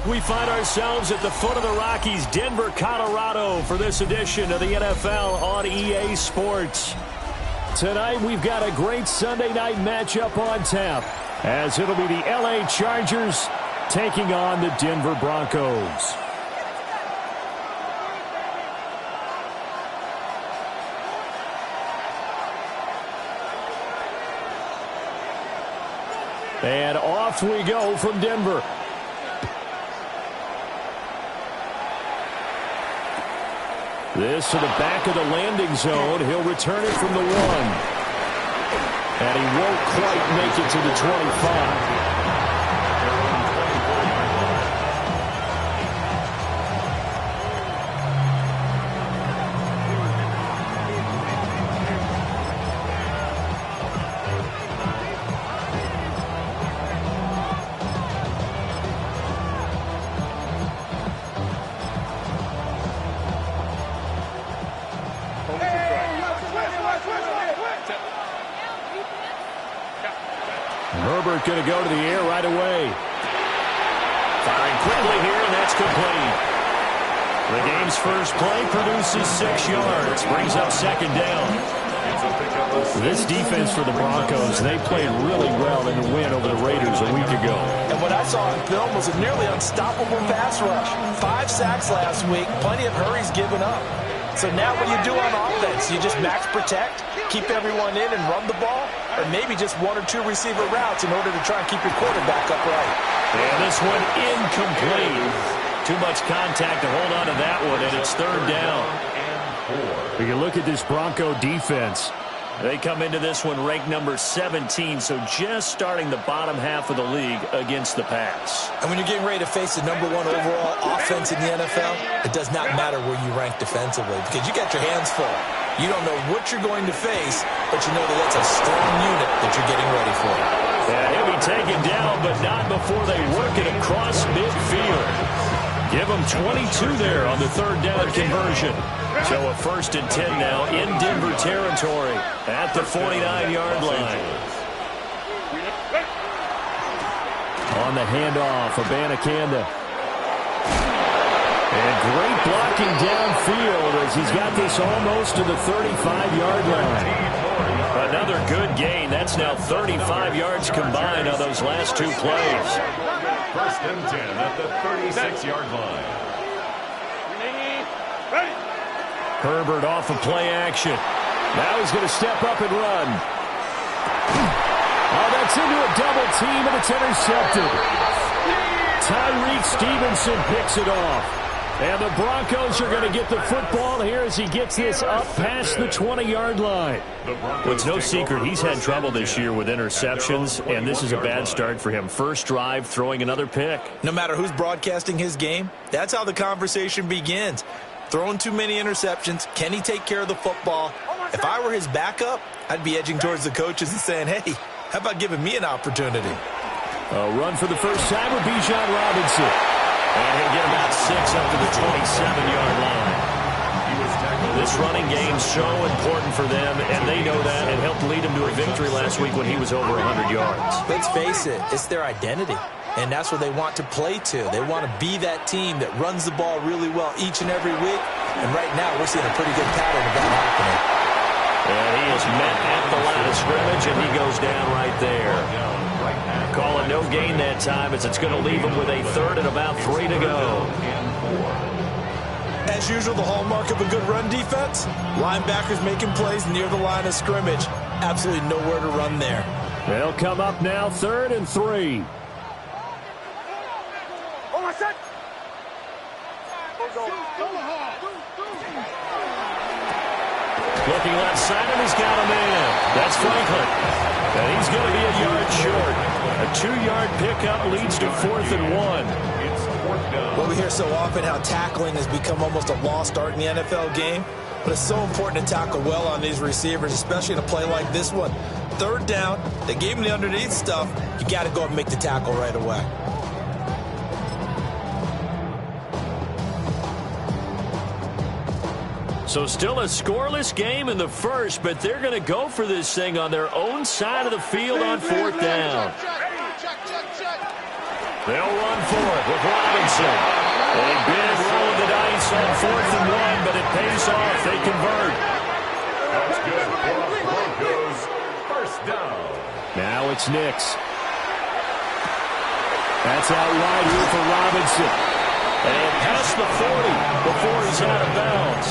We find ourselves at the foot of the Rockies, Denver, Colorado, for this edition of the NFL on EA Sports. Tonight, we've got a great Sunday night matchup on tap, as it'll be the LA Chargers taking on the Denver Broncos. And off we go from Denver. This to the back of the landing zone. He'll return it from the 1. And he won't quite make it to the 25. Herbert going to go to the air right away. Firing quickly here, and that's complete. The game's first play produces 6 yards. Brings up second down. This defense for the Broncos, they played really well in the win over the Raiders a week ago. And what I saw on film was a nearly unstoppable pass rush. 5 sacks last week, plenty of hurries given up. So now what do you do on offense? You just max protect, keep everyone in and run the ball, or maybe just 1 or 2 receiver routes in order to try and keep your quarterback upright. And this one incomplete. Too much contact to hold on to that one, and it's third down. We can look at this Bronco defense. They come into this one ranked number 17, so just starting the bottom half of the league against the pass. And when you're getting ready to face the number 1 overall offense in the NFL, it does not matter where you rank defensively because you got your hands full. You don't know what you're going to face, but you know that that's a strong unit that you're getting ready for. Yeah, he'll be taken down, but not before they work it across midfield. Give them 22 there on the third down conversion. So a 1st and 10 now in Denver territory at the 49-yard line. On the handoff, Abanikanda. And great blocking downfield as he's got this almost to the 35-yard line. Another good gain. That's now 35 yards combined on those last 2 plays. 1st and 10 at the 36-yard line. Herbert off of play action. Now he's going to step up and run. Oh, that's into a double team, and it's intercepted. Tyreek Stevenson picks it off. And the Broncos are going to get the football here as he gets this up past the 20-yard line. Well, it's no secret he's had trouble this year with interceptions, and this is a bad start for him. First drive, throwing another pick. No matter who's broadcasting his game, that's how the conversation begins. Throwing too many interceptions. Can he take care of the football? If I were his backup, I'd be edging towards the coaches and saying, hey, how about giving me an opportunity? A run for the first time with Bijan Robinson. And he'll get about 6 up to the 27-yard line. This running game's so important for them, and they know that. It helped lead him to a victory last week when he was over 100 yards. Let's face it, it's their identity. And that's what they want to play to. They want to be that team that runs the ball really well each and every week. And right now, we're seeing a pretty good pattern of that happening. And he is met at the line of scrimmage, and he goes down right there. Call it no gain that time as it's going to leave him with a 3rd and about 3 to go. As usual, the hallmark of a good run defense, linebackers making plays near the line of scrimmage. Absolutely nowhere to run there. They'll come up now 3rd and 3. Looking left side, and he's got him in. That's Franklin. And he's going to be a yard short. A 2-yard pickup leads to 4th and 1. Well, we hear so often how tackling has become almost a lost art in the NFL game, but it's so important to tackle well on these receivers, especially in a play like this one. Third down, they gave him the underneath stuff. You got to go and make the tackle right away. So still a scoreless game in the first, but they're going to go for this thing on their own side of the field on fourth down. They'll run for it with Robinson. A big roll of the dice on 4th and 1, but it pays off. They convert. That's good for the Broncos. First down. Now it's Nix. That's out wide here for Robinson. And past the 40 before he's out of bounds.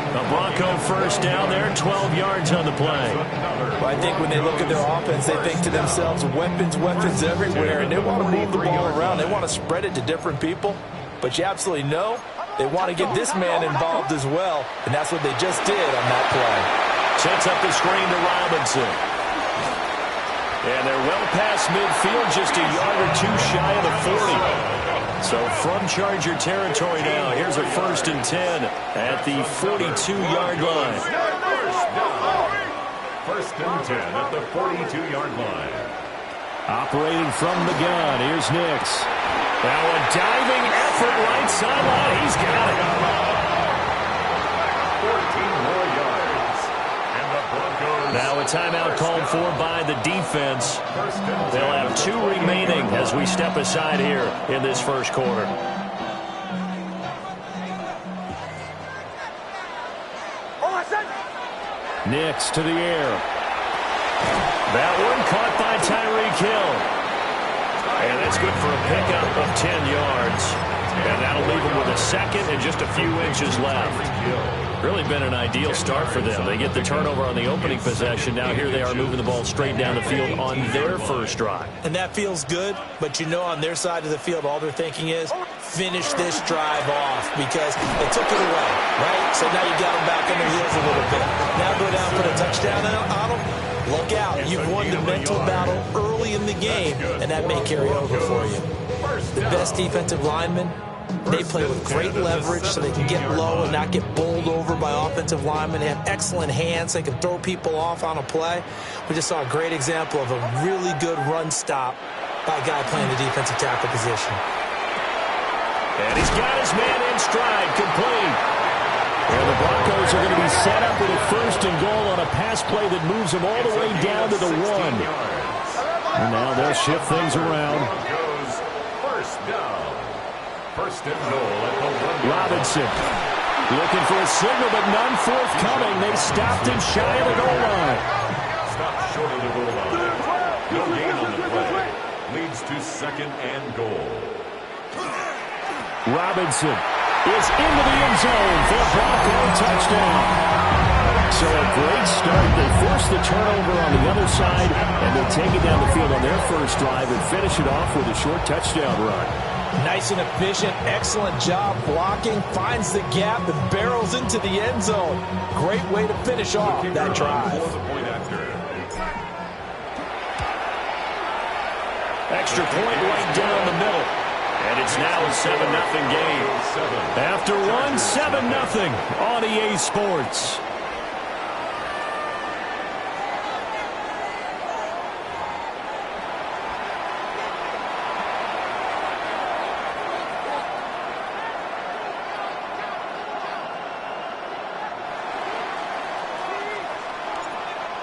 A Bronco first down there, 12 yards on the play. Well, I think when they look at their offense, they think to themselves, weapons everywhere, and they want to move the ball around. They want to spread it to different people, but you absolutely know they want to get this man involved as well, and that's what they just did on that play. Sets up the screen to Robinson. And they're well past midfield, just a yard or two shy of the 40. So from Charger territory now, here's a 1st and 10 at the 42-yard line. First and 10 at the 42-yard line. Operating from the gun, here's Nix. Now a diving effort right sideline. He's got it. 14 more yards. And the Broncos. Now a timeout called for by the defense. They'll have 2 remaining as we step aside here in this first quarter. Nix to the air. That one caught by Tyreek Hill. And that's good for a pickup of 10 yards. And that'll leave him with a second and just a few inches left. Really been an ideal start for them. They get the turnover on the opening possession. Now here they are moving the ball straight down the field on their first drive. And that feels good, but you know on their side of the field, all they're thinking is finish this drive off because they took it away, right? So now you got them back on their heels a little bit. Now go down, put a touchdown on them. Look out. You've won the mental battle early in the game, and that may carry over for you. The best defensive linemen, they play with great leverage so they can get low and not get bowled over by offensive linemen. They have excellent hands. They can throw people off on a play. We just saw a great example of a really good run stop by a guy playing the defensive tackle position. And he's got his man in stride, complete. And the Broncos are going to be set up with a 1st and goal on a pass play that moves them all the way down to the 1. And now they'll shift things around. First down. First and goal at the 1. Robinson looking for a signal, but none forthcoming. They stopped him shy of the goal line. Stopped short of the goal line. No gain on the play. Leads to 2nd and goal. Robinson is into the end zone for a Bronco touchdown. So a great start. They force the turnover on the other side, and they'll take it down the field on their first drive and finish it off with a short touchdown run. Nice and efficient, excellent job blocking, finds the gap and barrels into the end zone. Great way to finish off that drive. Extra point right down the middle. And it's now a 7-0 game. After one, 7-0 on EA Sports.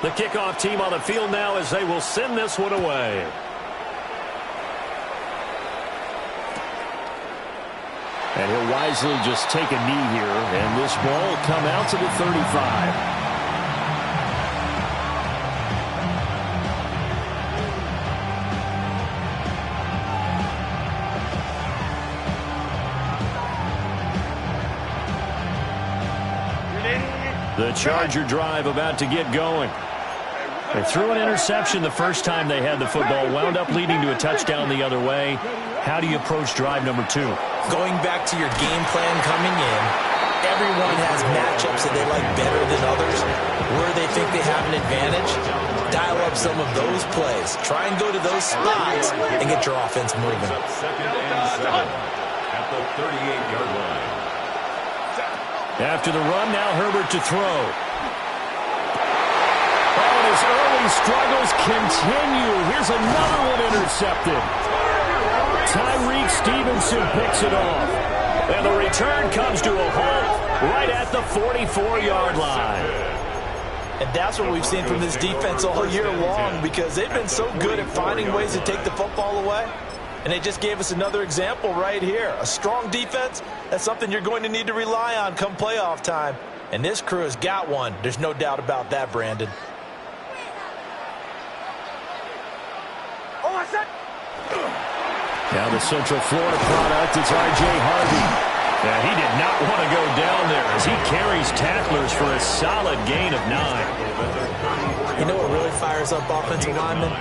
The kickoff team on the field now as they will send this one away. And he'll wisely just take a knee here, and this ball will come out to the 35. The Charger drive about to get going. They threw an interception the first time they had the football, wound up leading to a touchdown the other way. How do you approach drive number 2? Going back to your game plan coming in, everyone has matchups that they like better than others. Where they think they have an advantage, dial up some of those plays. Try and go to those spots and get your offense moving. Second and 7 at the 38-yard line. After the run, now Herbert to throw. Oh, and his early struggles continue. Here's another one intercepted. Tyreek Stevenson picks it off. And the return comes to a halt right at the 44-yard line. And that's what we've seen from this defense all year long, because they've been so good at finding ways to take the football away. And they just gave us another example right here. A strong defense, that's something you're going to need to rely on come playoff time. And this crew has got one. There's no doubt about that, Brandon. Now the Central Florida product, it's R.J. Harvey. And he did not want to go down there as he carries tacklers for a solid gain of 9. You know what really fires up offensive linemen?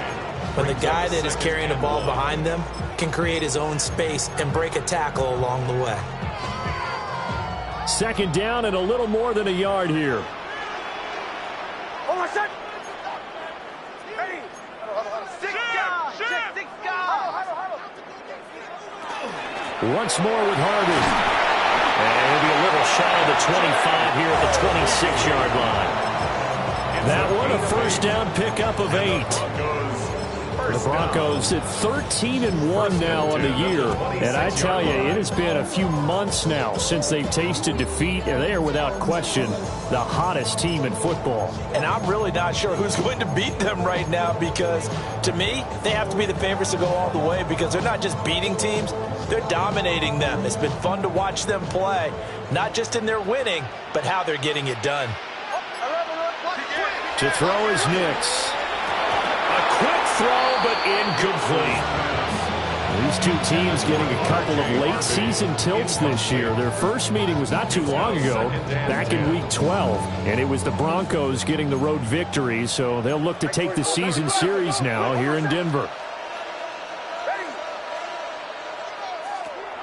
When the guy that is carrying the ball behind them can create his own space and break a tackle along the way. Second down and a little more than a yard here. Once more with Harvey. And he'll be a little shy of the 25 here at the 26-yard line. That one, a first down pickup of 8. The Broncos at 13-1 now on the year. And I tell you, it has been a few months now since they've tasted defeat, and they are without question the hottest team in football. And I'm really not sure who's going to beat them right now, because to me, they have to be the favorites to go all the way, because they're not just beating teams, they're dominating them. It's been fun to watch them play, not just in their winning, but how they're getting it done. To throw is Nix. A quick throw, but incomplete. These two teams getting a couple of late-season tilts this year. Their first meeting was not too long ago, back in Week 12. And it was the Broncos getting the road victory, so they'll look to take the season series now here in Denver.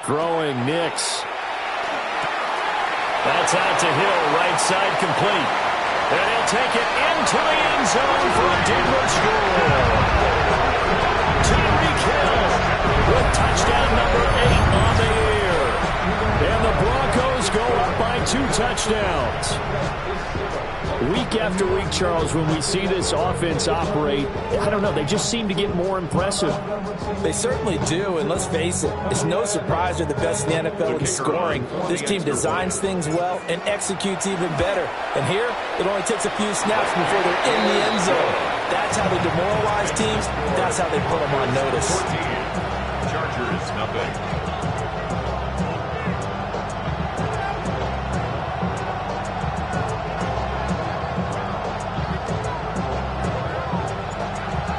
Throwing Nix. That's out to Hill, right side complete. And he'll take it into the end zone for a Denver score. Tyreek Hill with touchdown number 8 on the year. And the Broncos go up by 2 touchdowns. Week after week, Charles, when we see this offense operate, I don't know, they just seem to get more impressive. They certainly do, and let's face it, it's no surprise they're the best in the NFL in scoring. This team designs things well and executes even better. And here, it only takes a few snaps before they're in the end zone. That's how they demoralize teams. That's how they put them on notice. 14, Chargers, nothing.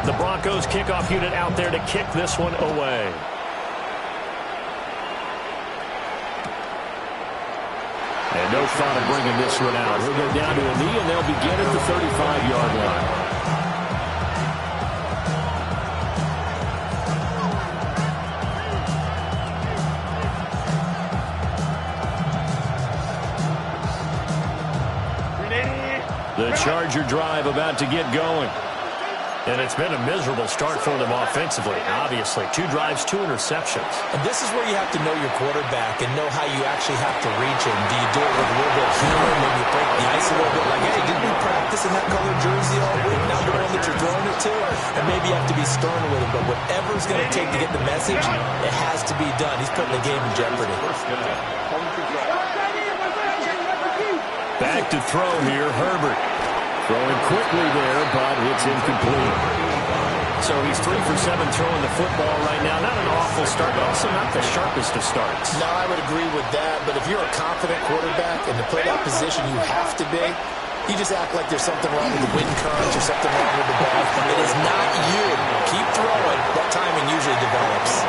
The Broncos kickoff unit out there to kick this one away. And no thought of bringing this one out. He'll go down to a knee, and they'll begin at the 35-yard line. The Charger drive about to get going. And it's been a miserable start for them offensively, obviously. 2 drives, 2 interceptions. And this is where you have to know your quarterback and know how you actually have to reach him. Do you do it with a little bit of humor? Maybe you break the ice a little bit, like, hey, didn't we practice in that color jersey all week? Now the one that you're throwing it to? And maybe you have to be stern with him. But whatever it's going to take to get the message, it has to be done. He's putting the game in jeopardy. Back to throw here, Herbert. Throwing quickly there, but it's incomplete. So he's 3 for 7 throwing the football right now. Not an awful start, but also not the sharpest of starts. No, I would agree with that. But if you're a confident quarterback and to play that position you have to be, you just act like there's something wrong with the wind currents or something wrong with the ball. It is not you. Keep throwing. That timing usually develops.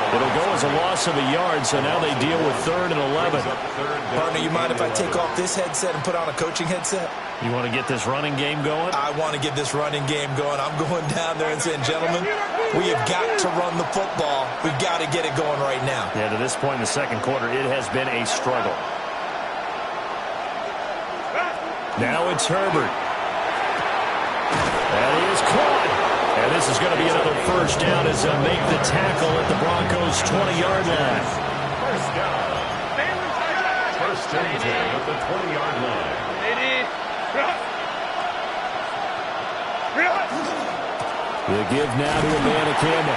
It'll go as a loss of a yard, so now they deal with 3rd and 11. Partner, you mind if I take off this headset and put on a coaching headset? You want to get this running game going? I want to get this running game going. I'm going down there and saying, gentlemen, we have got to run the football. We've got to get it going right now. Yeah, to this point in the second quarter, it has been a struggle. Now it's Herbert. That is caught. And this is going to be another first down as they make the tackle at the Broncos' 20-yard line. first down. First and 10 at the 20-yard line. The give now to Abanikanda.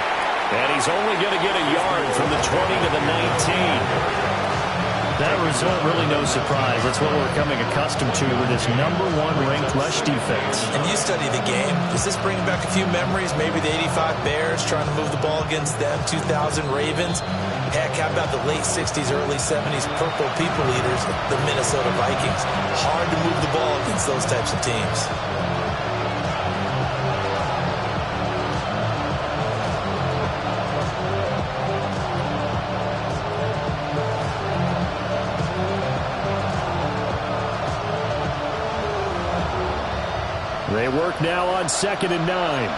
And he's only going to get a yard from the 20 to the 19. That result, really no surprise. That's what we're becoming accustomed to with this #1 ranked rush defense. And you study the game. Does this bring back a few memories? Maybe the 85 Bears trying to move the ball against them, 2000 Ravens. Heck, how about the late 60s, early 70s Purple People Eaters, the Minnesota Vikings? Hard to move the ball against those types of teams. They work now on 2nd and 9.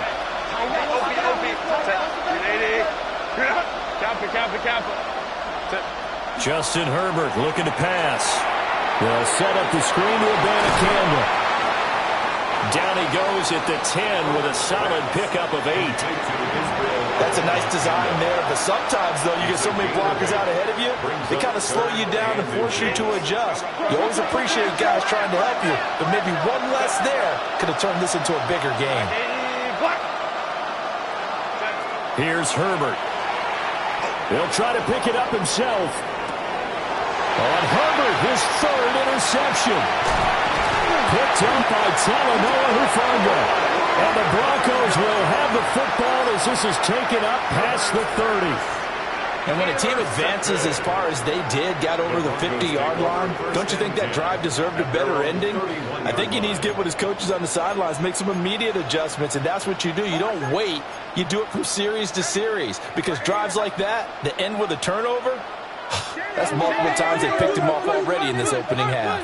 Justin Herbert looking to pass. They'll set up the screen to Abanikanda. Down he goes at the 10 with a solid pickup of 8. That's a nice design there, but sometimes, though, you get so many blockers out ahead of you, they kind of slow you down and force you to adjust. You always appreciate guys trying to help you, but maybe one less there could have turned this into a bigger game. Here's Herbert. He'll try to pick it up himself. On Herbert, his 3rd interception. Picked up by Talanoa Hufanga. And the Broncos will have the football as this is taken up past the 30. And when a team advances as far as they did, got over the 50-yard line, don't you think that drive deserved a better ending? I think he needs to get with his coaches on the sidelines, make some immediate adjustments, and that's what you do. You don't wait. You do it from series to series, because drives like that end with a turnover, that's multiple times they picked him off already in this opening half.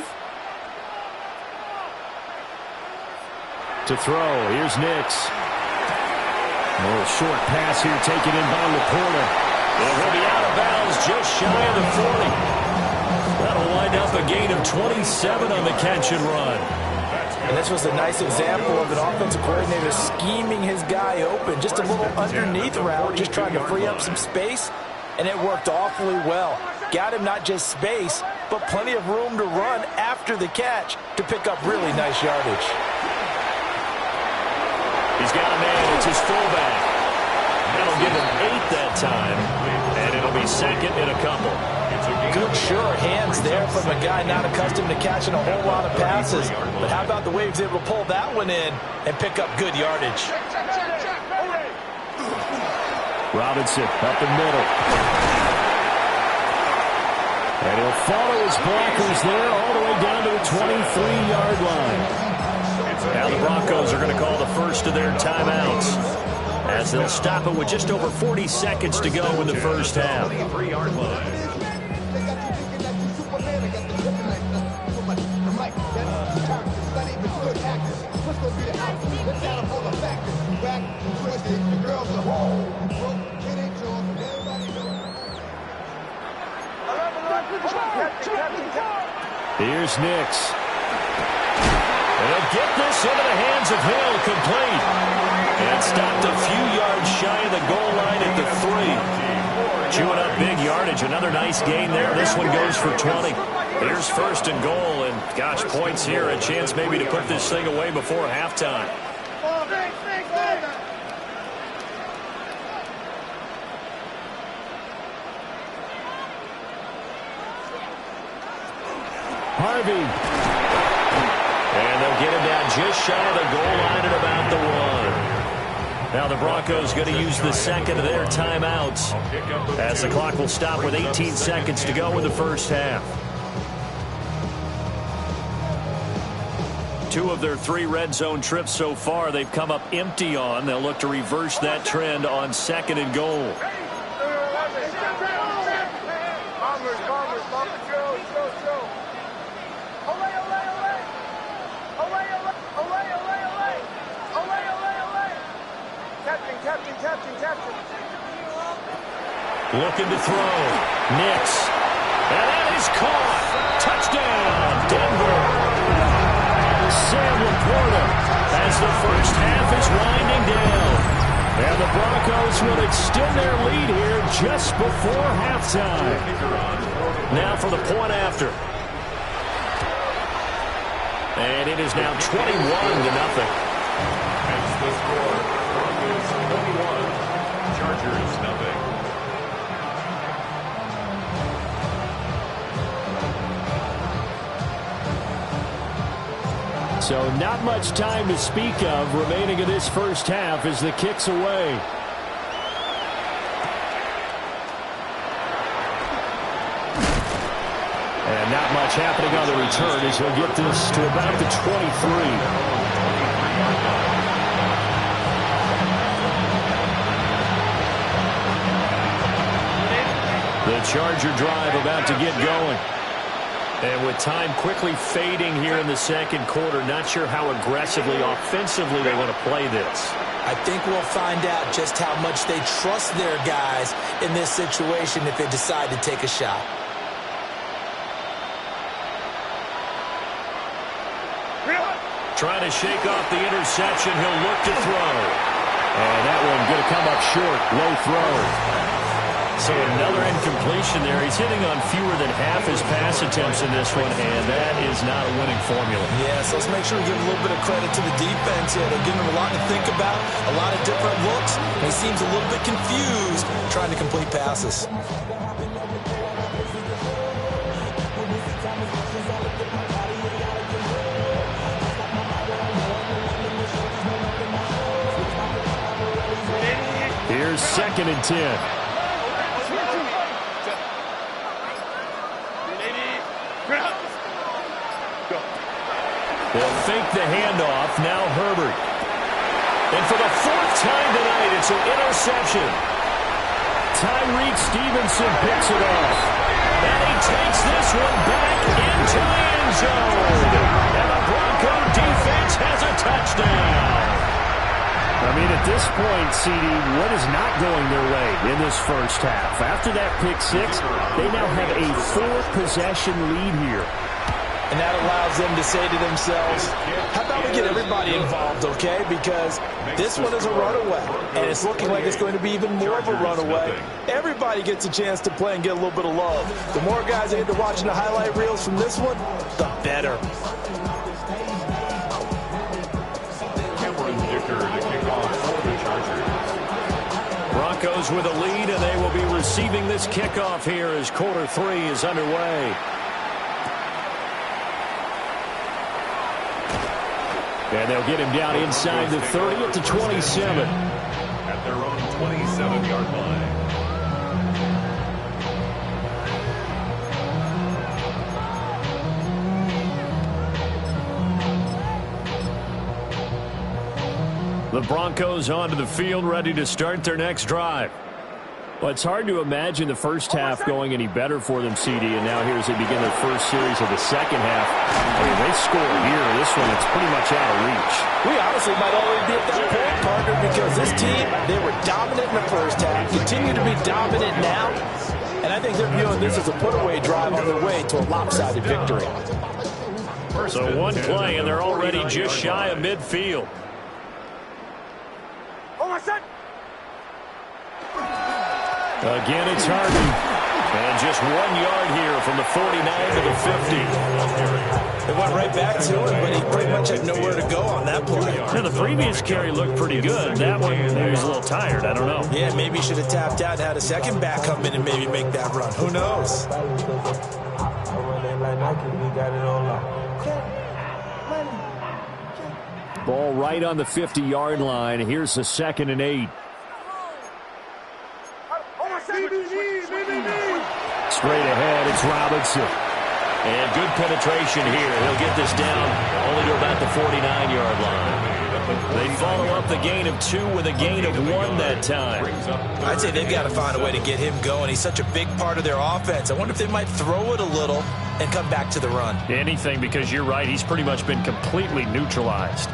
To throw, here's Nix. A little short pass here taken in by Laporta. And he'll be out of bounds just shy of the 40. That'll wind up a gain of 27 on the catch and run. And this was a nice example of an offensive coordinator scheming his guy open. Just a little underneath route, just trying to free up some space, and it worked awfully well. Got him not just space, but plenty of room to run after the catch to pick up really nice yardage. He's got a man. It's his fullback. That'll give him 8 that time, and it'll be 2nd and a couple. Good, sure hands there from a guy not accustomed to catching a whole lot of passes. But how about the way he was able to pull that one in and pick up good yardage? Robinson up the middle. And he'll follow his blockers there all the way down to the 23-yard line. Now the Broncos are going to call the first of their timeouts as they'll stop it with just over 40 seconds to go in the first half. 23-yard line. Here's Nix. And he'll get this into the hands of Hill, complete. And stopped a few yards shy of the goal line at the 3. Chewing up big yardage. Another nice gain there. This one goes for 20. Here's 1st and goal. And, gosh, points here. A chance maybe to put this thing away before halftime. Harvey. And they'll get him down just shy of the goal line at about the 1. Now the Broncos going to use the 2nd of their timeouts as the clock will stop with 18 seconds to go in the first half. 2 of their 3 red zone trips so far they've come up empty on. They'll look to reverse that trend on 2nd and goal. Looking to throw. Nix. And that is caught. Touchdown, Denver. Sam Laporta as the first half is winding down. And the Broncos will extend their lead here just before halftime. Now for the point after. And it is now 21-0. Hence the score, Broncos 21, Chargers 0. So not much time to speak of remaining in this first half as the kick's away. And not much happening on the return as he'll get this to about the 23. The Charger drive about to get going. And with time quickly fading here in the second quarter, not sure how aggressively, offensively they want to play this. I think we'll find out just how much they trust their guys in this situation if they decide to take a shot. Trying to shake off the interception. He'll look to throw. And that one going to come up short. Low throw. So another incompletion there. He's hitting on fewer than half his pass attempts in this one, and that is not a winning formula. Yeah, so let's make sure we give a little bit of credit to the defense here. They're giving him a lot to think about, a lot of different looks, and he seems a little bit confused trying to complete passes. Here's 2nd and 10. They'll fake the handoff. Now Herbert. And for the 4th time tonight, it's an interception. Tyreek Stevenson picks it off. And he takes this one back into the end zone. And the Bronco defense has a touchdown. I mean, at this point, CD, what is not going their way in this first half? After that pick 6, they now have a 4-possession lead here. And that allows them to say to themselves, how about we get everybody involved, okay? Because this one is a runaway, and it's looking like it's going to be even more of a runaway. Everybody gets a chance to play and get a little bit of love. The more guys that get to watching the highlight reels from this one, the better. Broncos with a lead, and they will be receiving this kickoff here as quarter 3 is underway. And they'll get him down inside the 30 at the 27. At their own 27-yard line. The Broncos onto the field, ready to start their next drive. Well, it's hard to imagine the first half going any better for them, CD, and now here as they begin their first series of the second half. I mean, they score here. This one, it's pretty much out of reach. We honestly might already be at that point, partner, because this team, they were dominant in the first half, continue to be dominant now, and I think they're viewing this as a put-away drive on their way to a lopsided victory. So one play, and they're already just shy of midfield. Again, it's Harden. And just 1 yard here from the 49 to the 50. They went right back to him, but he pretty much had nowhere to go on that play. Now, the previous carry looked pretty good. That one, maybe he's a little tired. I don't know. Yeah, maybe he should have tapped out and had a second back come in and maybe make that run. Who knows? Ball right on the 50-yard line. Here's the 2nd and 8. Straight ahead, it's Robinson. And good penetration here. He'll get this down only to about the 49-yard line. They follow up the gain of 2 with a gain of 1 that time. I'd say they've got to find a way to get him going. He's such a big part of their offense. I wonder if they might throw it a little and come back to the run. Anything, because you're right. He's pretty much been completely neutralized.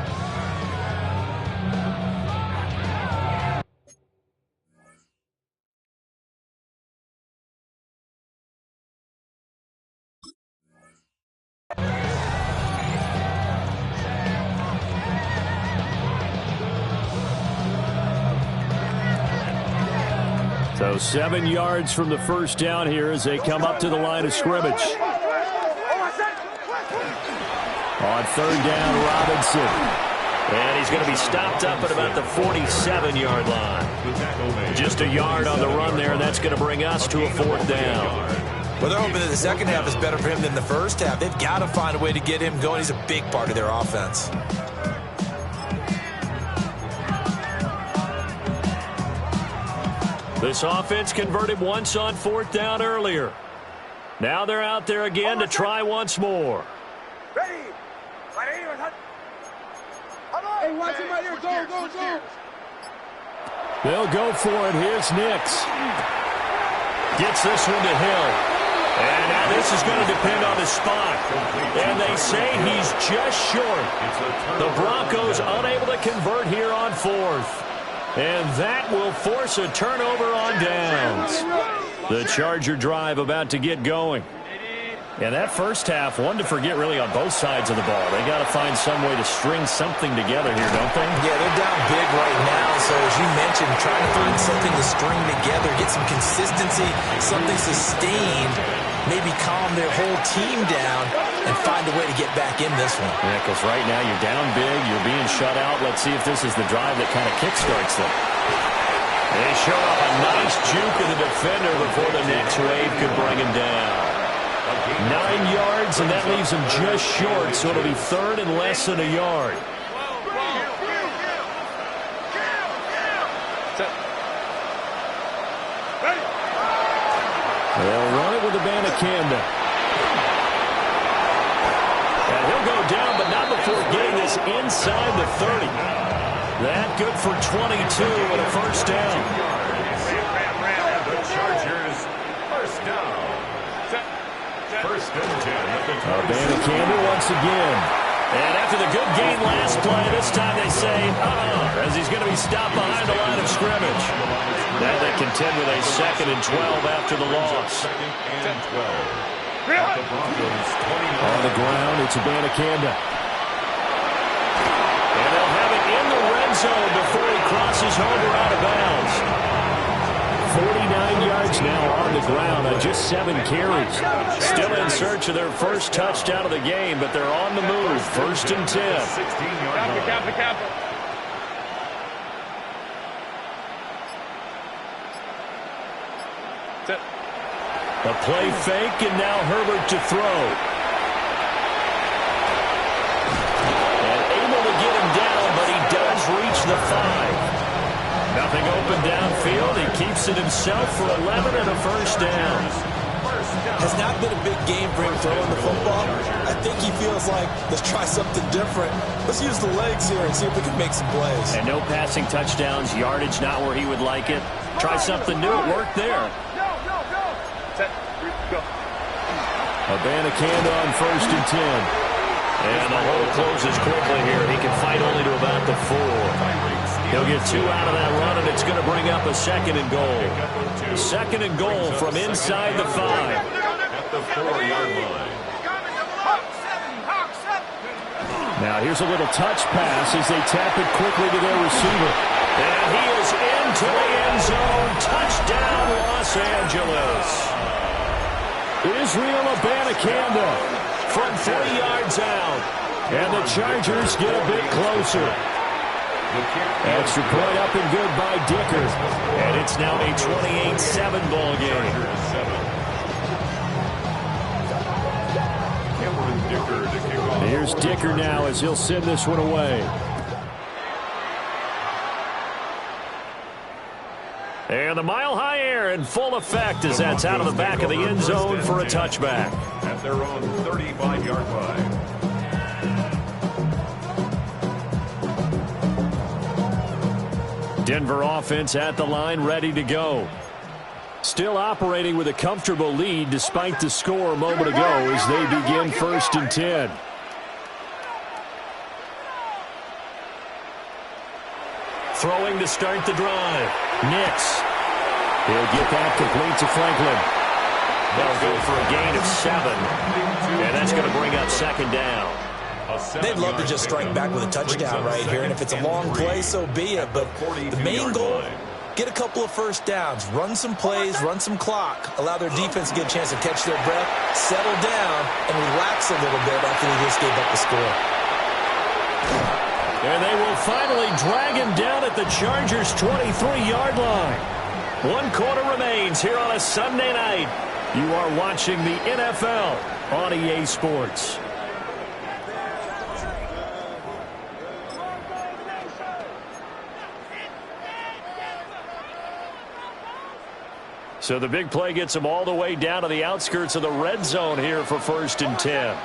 So 7 yards from the first down here as they come up to the line of scrimmage. On third down, Robinson. And he's going to be stopped up at about the 47-yard line. Just a yard on the run there, and that's going to bring us to a fourth down. Well, they're hoping that the second half is better for him than the first half. They've got to find a way to get him going. He's a big part of their offense. This offense converted once on fourth down earlier. Now they're out there again to try once more. Hey, watch him right here. Go, go, go. They'll go for it. Here's Nix. Gets this one to Hill. And now this is going to depend on the spot. And they say he's just short. The Broncos unable to convert here on fourth. And that will force a turnover on downs. The Charger drive about to get going. Yeah, that first half, one to forget really on both sides of the ball. They got to find some way to string something together here, don't they? Yeah, they're down big right now. So as you mentioned, trying to find something to string together, get some consistency, something sustained, maybe calm their whole team down and find a way to get back in this one. Yeah, because right now you're down big, you're being shut out. Let's see if this is the drive that kind of kickstarts them. They show up a nice juke of the defender before the next wave could bring him down. 9 yards, and that leaves him just short, so it'll be third and less than a yard. They'll run it with the Abanikanda. And he'll go down, but not before getting this inside the 30. That good for 22 and a first down. The Chargers, first down. First and 10 at the 26. Abanikanda once again. And after the good gain last play, this time they say, as he's going to be stopped behind the line of scrimmage. Now they contend with a 2nd and 12 after the loss. 2nd and 12. At the Broncos 29. On the ground, it's Abanikanda. And they'll have it in the red zone before he crosses home or out of bounds. 49 yards now on the ground on just 7 carries. Still in search of their first touchdown of the game, but they're on the move. 1st and 10. 16-yard line. A play fake, and now Herbert to throw. And able to get him down, but he does reach the 5. Nothing open downfield. He keeps it himself for 11 and a first down. Has not been a big game for him throwing the football. I think he feels like, let's try something different. Let's use the legs here and see if we can make some plays. And no passing touchdowns, yardage not where he would like it. Try something new. It worked there. Abanikanda on 1st and 10. And the hole closes quickly here. He can fight only to about the 4. He'll get 2 out of that run, and it's going to bring up a 2nd and goal. 2nd and goal from inside the 5. At the 4-yard line. Now here's a little touch pass as they tap it quickly to their receiver. And he is into the end zone. Touchdown, Los Angeles. Israel Abanikanda from 3 yards out. And the Chargers get a bit closer. Extra point up and good by Dicker. And it's now a 28-7 ball game. Here's Dicker now as he'll send this one away. And the mile-high air in full effect as that's out of the back of the end zone for a touchback. At their own 35-yard line. Denver offense at the line, ready to go. Still operating with a comfortable lead despite the score a moment ago as they begin 1st and 10. Throwing to start the drive. Nix. He'll get that complete to Franklin. They'll go for a gain of 7. And that's going to bring up 2nd down. They'd love to just strike back with a touchdown right here, and if it's a long play, so be it. But the main goal, Get a couple of first downs, run some plays, run some clock, allow their defense to get a chance to catch their breath, settle down, and relax a little bit after they just gave up the score. And they will finally drag him down at the Chargers' 23-yard line. 1 quarter remains here on a Sunday night. You are watching the NFL on EA Sports. So the big play gets him all the way down to the outskirts of the red zone here for 1st and 10.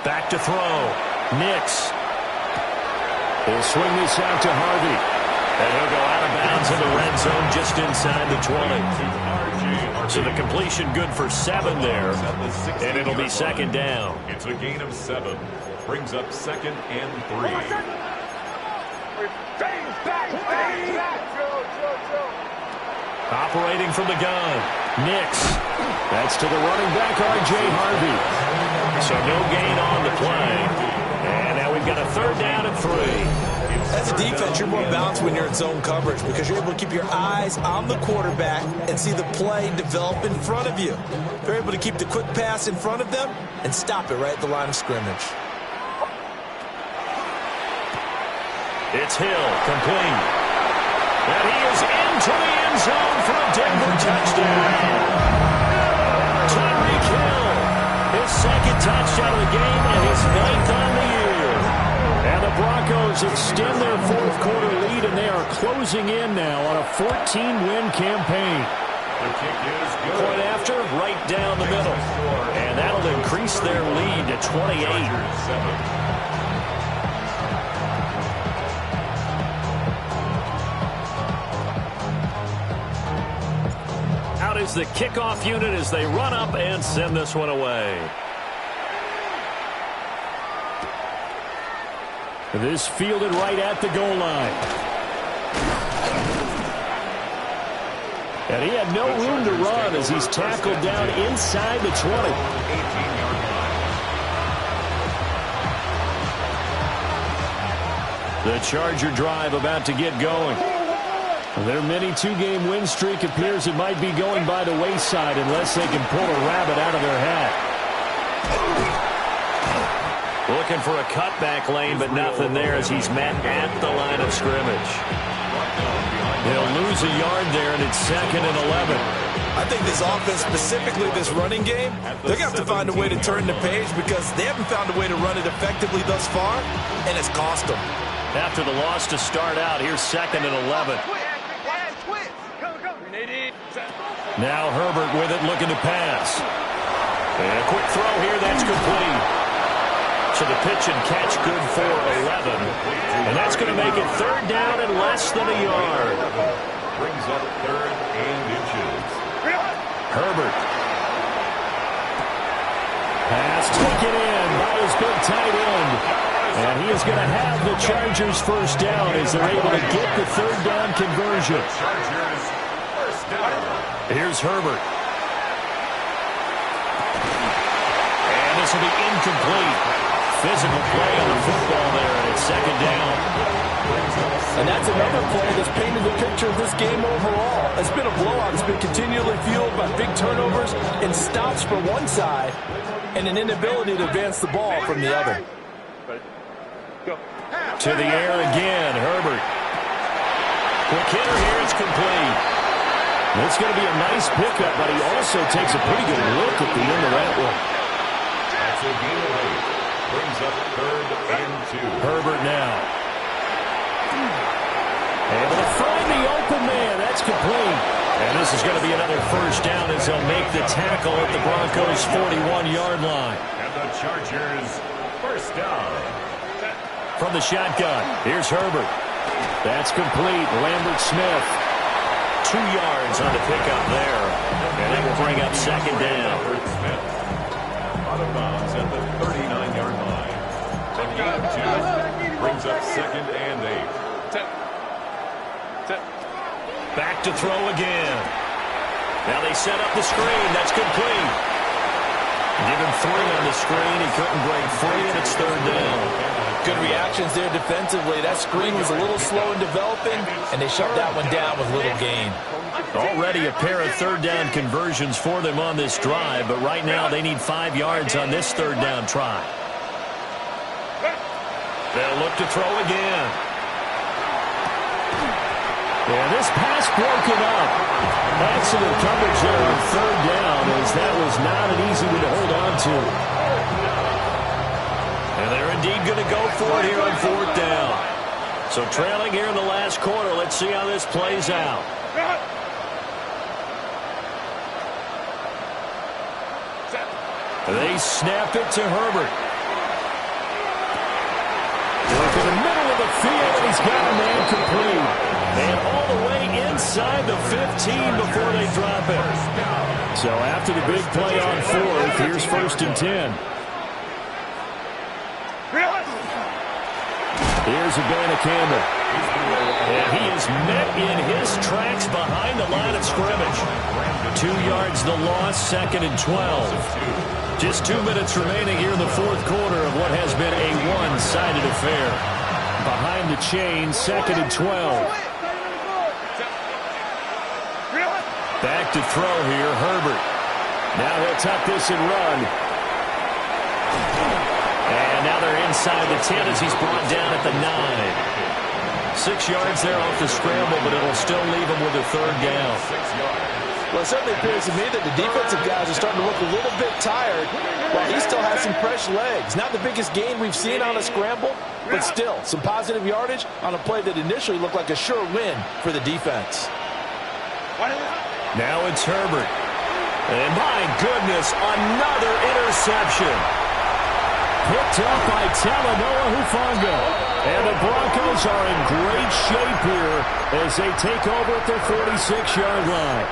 Back to throw. Nix. He'll swing this out to Harvey. And he'll go out of bounds in the red zone just inside the 20. So the completion good for 7 there. And it'll be 2nd down. It's a gain of 7. Brings up 2nd and 3. Operating from the gun. Nix. That's to the running back, R.J. Harvey. So no gain on the play. And now we've got a 3rd down and 3. As a defense, you're more balanced when you're in zone coverage because you're able to keep your eyes on the quarterback and see the play develop in front of you. They're able to keep the quick pass in front of them and stop it right at the line of scrimmage. It's Hill, complete. And he is into the end zone for a Denver touchdown. Tyreek Hill, his 2nd touchdown of the game and his 9th on the year. And the Broncos extend their 4th quarter lead, and they are closing in now on a 14-win campaign. The kick is good. Point after, right down the middle. And that'll increase their lead to 28. Out is the kickoff unit as they run up and send this one away. This fielded right at the goal line. And he had no room to run as he's tackled down inside the 20. The Charger drive about to get going. Their mini 2-game win streak appears it might be going by the wayside unless they can pull a rabbit out of their hat. Looking for a cutback lane, but nothing there as he's met at the line of scrimmage. They'll lose a yard there, and it's 2nd and 11. I think this offense, specifically this running game, they're going to have to find a way to turn the page because they haven't found a way to run it effectively thus far, and it's cost them. After the loss to start out, here's 2nd and 11. Now Herbert with it, looking to pass. And a quick throw here, that's complete. So the pitch and catch good for 11. And that's going to make it 3rd down and less than a yard. Brings up 3rd and inches. Herbert. Pass taken in by his big tight end. And he is going to have the Chargers 1st down as they're able to get the 3rd down conversion. Chargers 1st down. Here's Herbert. And this will be incomplete. Physical play on the football there, and it's 2nd down. And that's another play that's painted the picture of this game overall. It's been a blowout. It's been continually fueled by big turnovers and stops from one side and an inability to advance the ball from the other. To the air again, Herbert. Quick hitter here, it's complete. It's going to be a nice pickup, but he also takes a pretty good look at the end of that one. That's a gain of 8. Brings up 3rd and 2. Herbert now. Able to find the open man. That's complete. And this is going to be another 1st down as they'll make the tackle at the Broncos' 41-yard line. And the Chargers 1st down. From the shotgun, here's Herbert. That's complete. Lambert Smith. 2 yards on the pickup there. And that will bring up 2nd down. Smith. Out of bounds at the 39-yard line. A gain of 2. Brings up 2nd and 8. Back to throw again. Now they set up the screen. That's complete. Give him 3 on the screen. He couldn't break free, and it's 3rd down. Good reactions there defensively. That screen was a little slow in developing, and they shut that one down with little gain. Already a pair of third down conversions for them on this drive, but right now they need 5 yards on this third down try. They'll look to throw again. And this pass broken up. Excellent coverage there on third down, as that was not an easy one to hold on to. And they're indeed going to go for it here on fourth down. So trailing here in the last quarter. Let's see how this plays out. They snap it to Herbert. Look in the middle of the field. He's got a man complete. And all the way inside the 15 before they drop it. So after the big play on fourth, here's 1st and 10. Here's Campbell. And he is met in his tracks behind the line of scrimmage. 2 yards the loss, 2nd and 12. Just 2 minutes remaining here in the fourth quarter of what has been a one-sided affair. Behind the chain, 2nd and 12. Back to throw here, Herbert. Now he'll tuck this and run. And now they're inside the 10 as he's brought down at the 9. 6 yards there off the scramble, but it'll still leave him with a third down. Well, it certainly appears to me that the defensive guys are starting to look a little bit tired while he still has some fresh legs. Not the biggest gain we've seen on a scramble, but still some positive yardage on a play that initially looked like a sure win for the defense. Now it's Herbert. And my goodness, another interception. Picked up by Talanoa Hufanga. And the Broncos are in great shape here as they take over at their 46-yard line.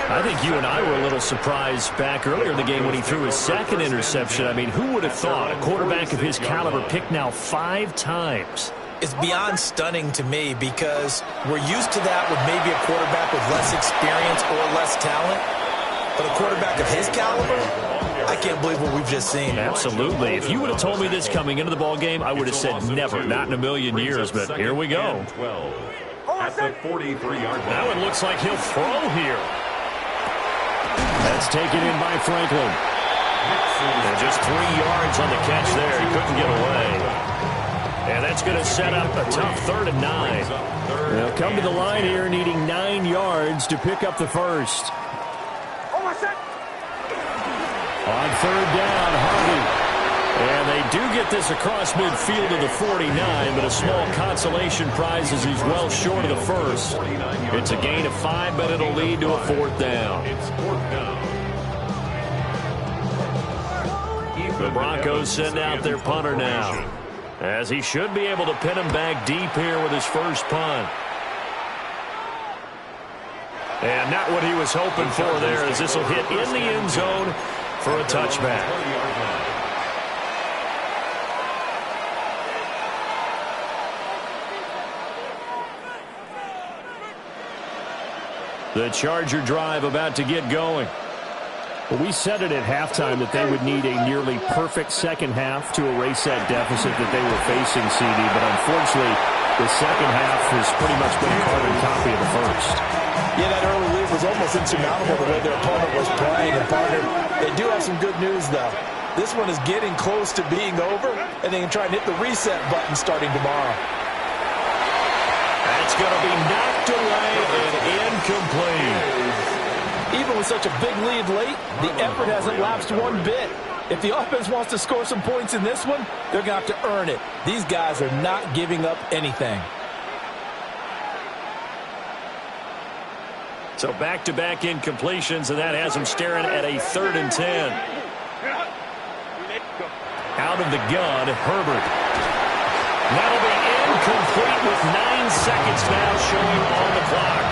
I think you and I were a little surprised back earlier in the game when he threw his second interception. I mean, who would have thought a quarterback of his caliber picked now 5 times? It's beyond stunning to me because we're used to that with maybe a quarterback with less experience or less talent. But a quarterback of his caliber, I can't believe what we've just seen. Absolutely. If you would have told me this coming into the ballgame, I would have said never, not in a million years. But here we go. At the 43-yard line. Now it looks like he'll throw here. That's taken in by Franklin. And just 3 yards on the catch there. He couldn't get away. And that's going to set up a tough 3rd and 9. They'll come to the line here needing 9 yards to pick up the first. On 3rd down, Harvey. And they do get this across midfield to the 49, but a small consolation prize as he's well short of the first. It's a gain of 5, but it'll lead to a 4th down. It's 4th down. The Broncos send out their punter now, as he should be able to pin him back deep here with his first punt. And not what he was hoping for there, as this will hit in the end zone for a touchback. The Charger drive about to get going. Well, we said it at halftime that they would need a nearly perfect second half to erase that deficit that they were facing, CD. But unfortunately, the second half has pretty much been a carbon copy of the first. Yeah, that early lead was almost insurmountable the way their opponent was playing. And, partner, they do have some good news, though. This one is getting close to being over, and they can try and hit the reset button starting tomorrow. That's going to be knocked away and incomplete. Even with such a big lead late, the effort hasn't lapsed one bit. If the offense wants to score some points in this one, they're going to have to earn it. These guys are not giving up anything. So back-to-back incompletions, and that has them staring at a 3rd and 10. Out of the gun, Herbert. That'll be incomplete with 9 seconds now showing on the clock.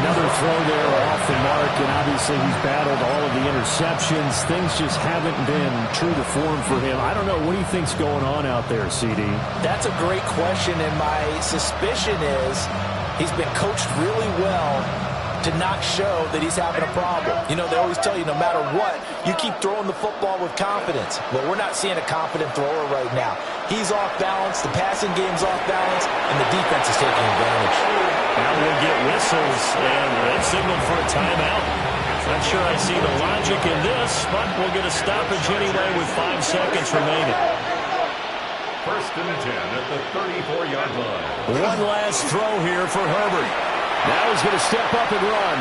Another throw there off the mark, and obviously he's battled all of the interceptions. Things just haven't been true to form for him. I don't know. What do you think's going on out there, CD? That's a great question, and my suspicion is he's been coached really well to not show that he's having a problem. You know, they always tell you no matter what, you keep throwing the football with confidence. Well, we're not seeing a confident thrower right now. He's off balance, the passing game's off balance, and the defense is taking advantage. Now we'll get whistles, and red signal for a timeout. Not sure I see the logic in this, but we'll get a stoppage anyway with 5 seconds remaining. First and 10 at the 34-yard line. One last throw here for Herbert. Now he's going to step up and run.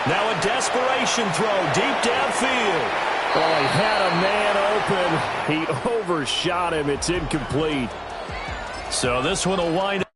Now a desperation throw deep downfield. Oh, he had a man open. He overshot him. It's incomplete. So this one will wind up.